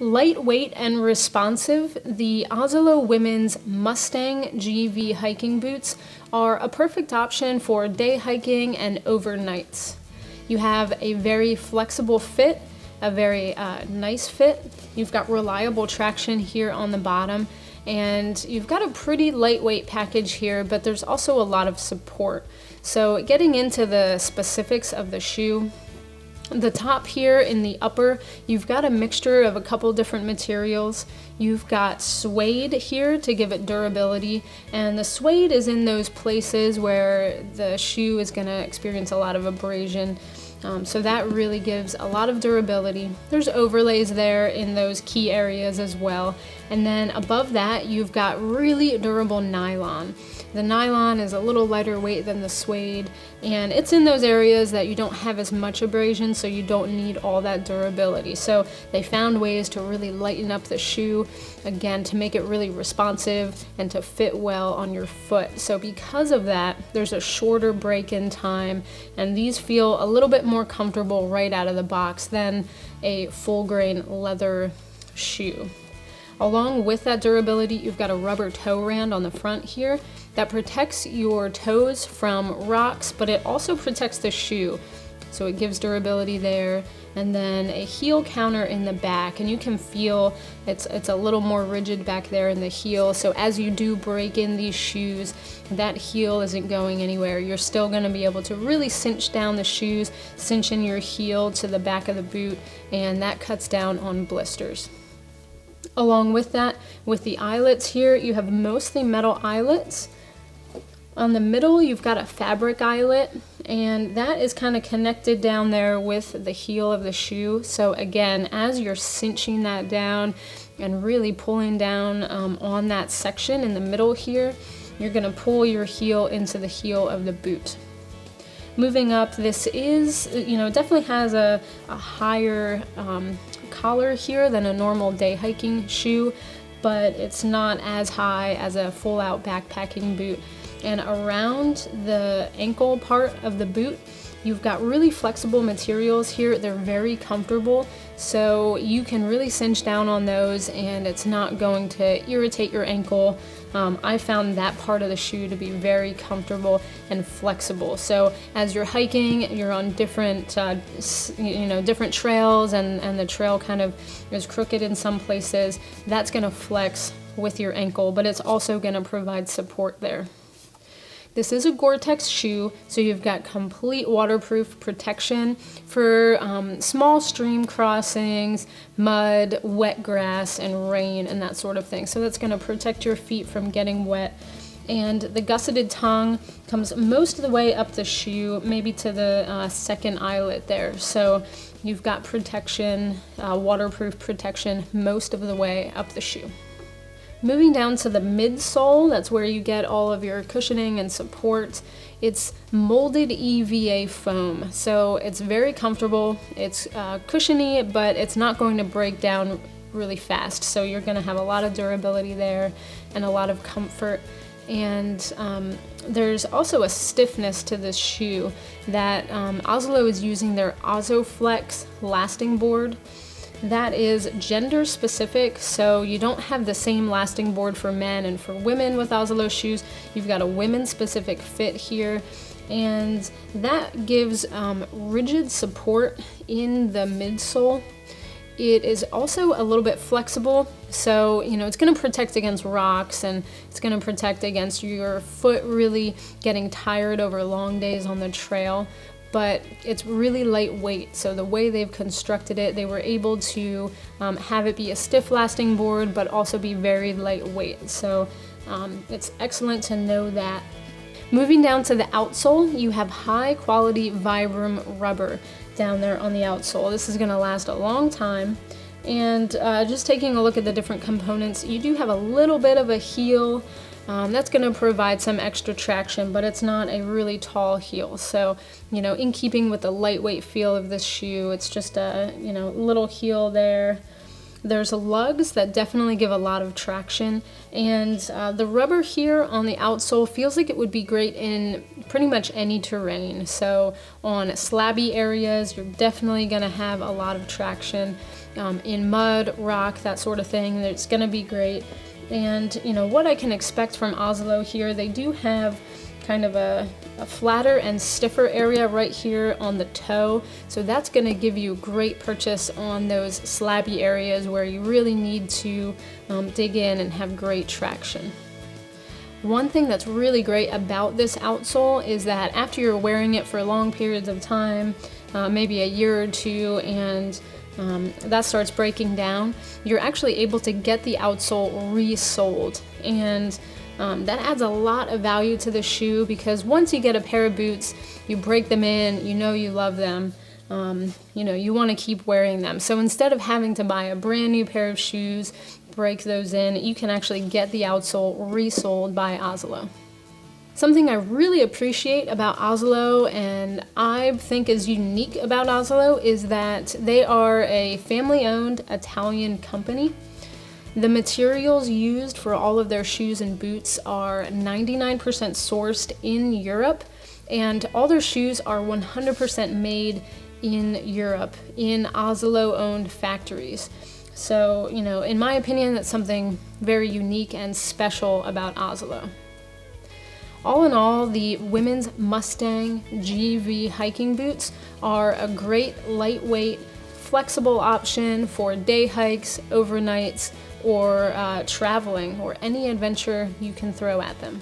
Lightweight and responsive, the Asolo Women's Mustang GV hiking boots are a perfect option for day hiking and overnights. You have a very flexible fit, a very nice fit. You've got reliable traction here on the bottom, and you've got a pretty lightweight package here, but there's also a lot of support. So getting into the specifics of the shoe, the top here in the upper, you've got a mixture of a couple different materials. You've got suede here to give it durability, and the suede is in those places where the shoe is going to experience a lot of abrasion. So that really gives a lot of durability. There's overlays there in those key areas as well. And then above that, you've got really durable nylon. The nylon is a little lighter weight than the suede, and it's in those areas that you don't have as much abrasion, so you don't need all that durability. So they found ways to really lighten up the shoe, again, to make it really responsive and to fit well on your foot. So because of that, there's a shorter break-in time, and these feel a little bit more comfortable right out of the box than a full-grain leather shoe. Along with that durability, you've got a rubber toe rand on the front here that protects your toes from rocks, but it also protects the shoe. So it gives durability there. And then a heel counter in the back, and you can feel it's a little more rigid back there in the heel. So as you do break in these shoes, that heel isn't going anywhere. You're still going to be able to really cinch down the shoes, cinch in your heel to the back of the boot, and that cuts down on blisters. Along with that, with the eyelets here, you have mostly metal eyelets. On the middle, you've got a fabric eyelet, and that is kind of connected down there with the heel of the shoe. So again, as you're cinching that down and really pulling down on that section in the middle here, you're going to pull your heel into the heel of the boot. Moving up, this is, definitely has a higher collar here than a normal day hiking shoe, but it's not as high as a full out backpacking boot. And around the ankle part of the boot, you've got really flexible materials here. They're very comfortable, so you can really cinch down on those and it's not going to irritate your ankle. I found that part of the shoe to be very comfortable and flexible. So as you're hiking, you're on different, different trails, and the trail kind of is crooked in some places. That's going to flex with your ankle, but it's also going to provide support there. This is a Goretex shoe, so you've got complete waterproof protection for small stream crossings, mud, wet grass, and rain, and that sort of thing. So that's going to protect your feet from getting wet. And the gusseted tongue comes most of the way up the shoe, maybe to the second eyelet there. So you've got protection, waterproof protection most of the way up the shoe. Moving down to the midsole, that's where you get all of your cushioning and support. It's molded EVA foam, so it's very comfortable. It's cushiony, but it's not going to break down really fast. So you're going to have a lot of durability there and a lot of comfort. And there's also a stiffness to this shoe that Asolo is using their Asoflex lasting board. That is gender specific, so you don't have the same lasting board for men and for women with Asolo shoes. You've got a women specific fit here, and that gives rigid support in the midsole. It is also a little bit flexible, so it's going to protect against rocks, and it's going to protect against your foot really getting tired over long days on the trail. But it's really lightweight, so the way they've constructed it, they were able to have it be a stiff lasting board, but also be very lightweight. So it's excellent to know that. Moving down to the outsole, you have high quality Vibram rubber down there on the outsole. This is gonna last a long time. And just taking a look at the different components, you do have a little bit of a heel. That's going to provide some extra traction, but it's not a really tall heel. So, in keeping with the lightweight feel of this shoe, it's just a, little heel there. There's lugs that definitely give a lot of traction, and the rubber here on the outsole feels like it would be great in pretty much any terrain. So on slabby areas, you're definitely going to have a lot of traction. in mud, rock, that sort of thing. It's gonna be great. And you know what I can expect from Asolo here, they do have kind of a flatter and stiffer area right here on the toe, so that's going to give you great purchase on those slabby areas where you really need to dig in and have great traction. One thing that's really great about this outsole is that after you're wearing it for long periods of time, maybe a year or two, and that starts breaking down, you're actually able to get the outsole resoled, and that adds a lot of value to the shoe, because once you get a pair of boots, you break them in, you know you love them, you know you want to keep wearing them. So instead of having to buy a brand new pair of shoes, break those in, you can actually get the outsole resoled by Asolo. Something I really appreciate about Asolo, and I think is unique about Asolo, is that they are a family-owned Italian company. The materials used for all of their shoes and boots are 99% sourced in Europe, and all their shoes are 100% made in Europe, in Asolo-owned factories. So, you know, in my opinion, that's something very unique and special about Asolo. All in all, the women's Mustang GV hiking boots are a great, lightweight, flexible option for day hikes, overnights, or traveling, or any adventure you can throw at them.